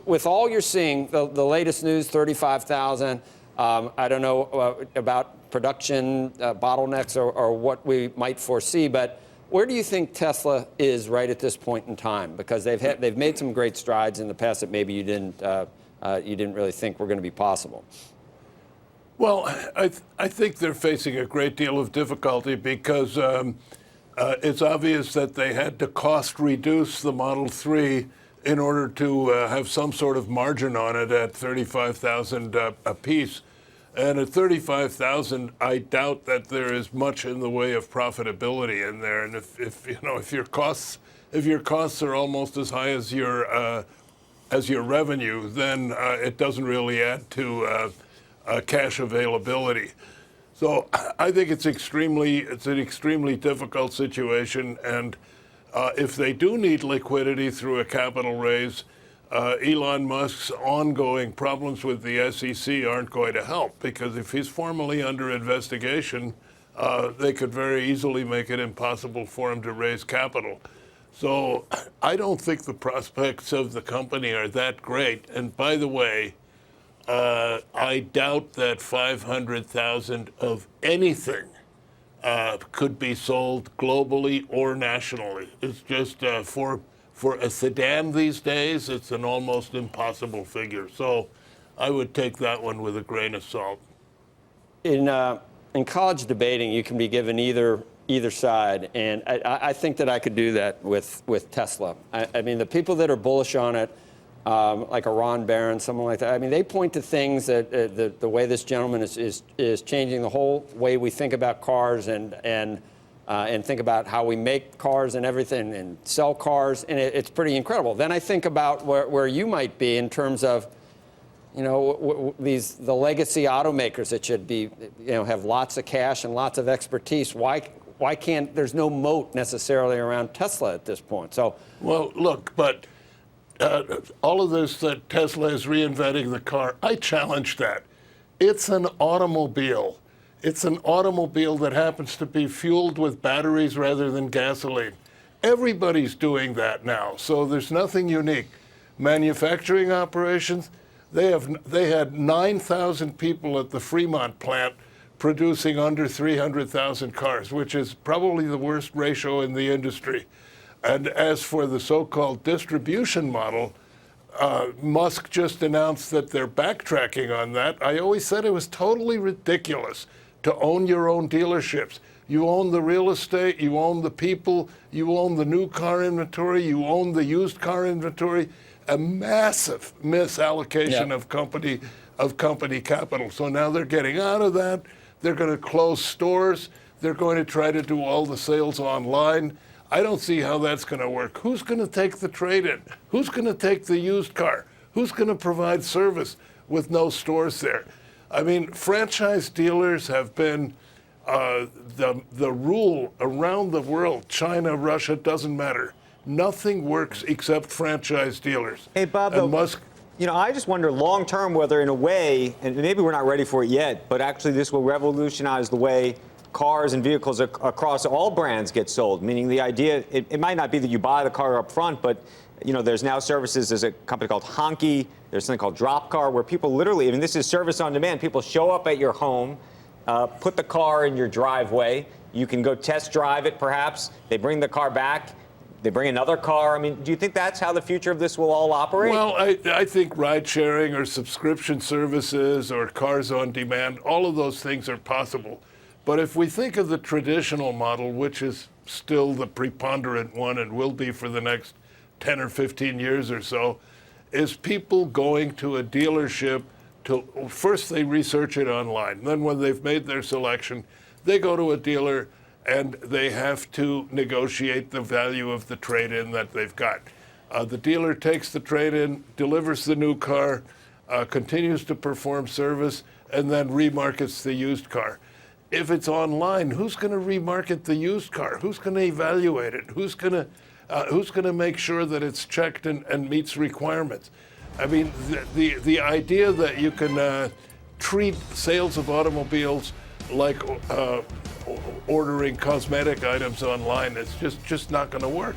With all you're seeing, the latest news, 35,000. I don't know about production bottlenecks or what we might foresee, but where do you think Tesla is right at this point in time? Because they've made some great strides in the past that maybe you didn't really think were going to be possible. Well, I think they're facing a great deal of difficulty because it's obvious that they had to cost reduce the Model 3 in order to have some sort of margin on it at 35,000 a piece. And at 35,000, I doubt that there is much in the way of profitability in there. And if your costs are almost as high as your revenue, then it doesn't really add to cash availability. So I think it's an extremely difficult situation. And if they do need liquidity through a capital raise, Elon Musk's ongoing problems with the SEC aren't going to help, because if he's formally under investigation, they could very easily make it impossible for him to raise capital. So I don't think the prospects of the company are that great. And by the way, I doubt that 500,000 of anything could be sold globally or nationally. It's just for a sedan these days, it's an almost impossible figure. So I would take that one with a grain of salt. In college debating, you can be given either side, and I think that I could do that with Tesla. I mean, the people that are bullish on it, like a Ron Barron, someone like that, I mean, they point to things that the way this gentleman is changing the whole way we think about cars and think about how we make cars and everything and sell cars, and it's pretty incredible. Then I think about where you might be in terms of, the legacy automakers that should be, have lots of cash and lots of expertise. Why can't, there's no moat necessarily around Tesla at this point? So, well, look, but all of this that Tesla is reinventing the car, I challenge that. It's an automobile. It's an automobile that happens to be fueled with batteries rather than gasoline. Everybody's doing that now, so there's nothing unique. Manufacturing operations, they had 9,000 people at the Fremont plant producing under 300,000 cars, which is probably the worst ratio in the industry. And as for the so-called distribution model, Musk just announced that they're backtracking on that. I always said it was totally ridiculous to own your own dealerships. You own the real estate, you own the people, you own the new car inventory, you own the used car inventory. A massive misallocation of company capital. So now they're getting out of that. They're going to close stores. They're going to try to do all the sales online. I don't see how that's going to work. Who's going to take the trade-in? Who's going to take the used car? Who's going to provide service with no stores there? I mean, franchise dealers have been the rule around the world. China, Russia, doesn't matter. Nothing works except franchise dealers. Hey, Bob, and Musk. I just wonder long term whether, in a way, and maybe we're not ready for it yet, but actually this will revolutionize the way cars and vehicles across all brands get sold. Meaning the idea, it might not be that you buy the car up front, but there's now services. There's a company called Honky. There's something called Drop Car, where people literally, this is service on demand. People show up at your home, put the car in your driveway. You can go test drive it, perhaps. They bring the car back. They bring another car. I mean, do you think that's how the future of this will all operate? Well, I think ride sharing or subscription services or cars on demand, all of those things are possible. But if we think of the traditional model, which is still the preponderant one and will be for the next 10 or 15 years or so, is people going to a dealership first they research it online. Then when they've made their selection, they go to a dealer and they have to negotiate the value of the trade-in that they've got. The dealer takes the trade-in, delivers the new car, continues to perform service, and then remarkets the used car. If it's online, who's going to remarket the used car? Who's going to evaluate it? Who's going to make sure that it's checked and meets requirements? I mean, the idea that you can treat sales of automobiles like ordering cosmetic items online, it's just not going to work.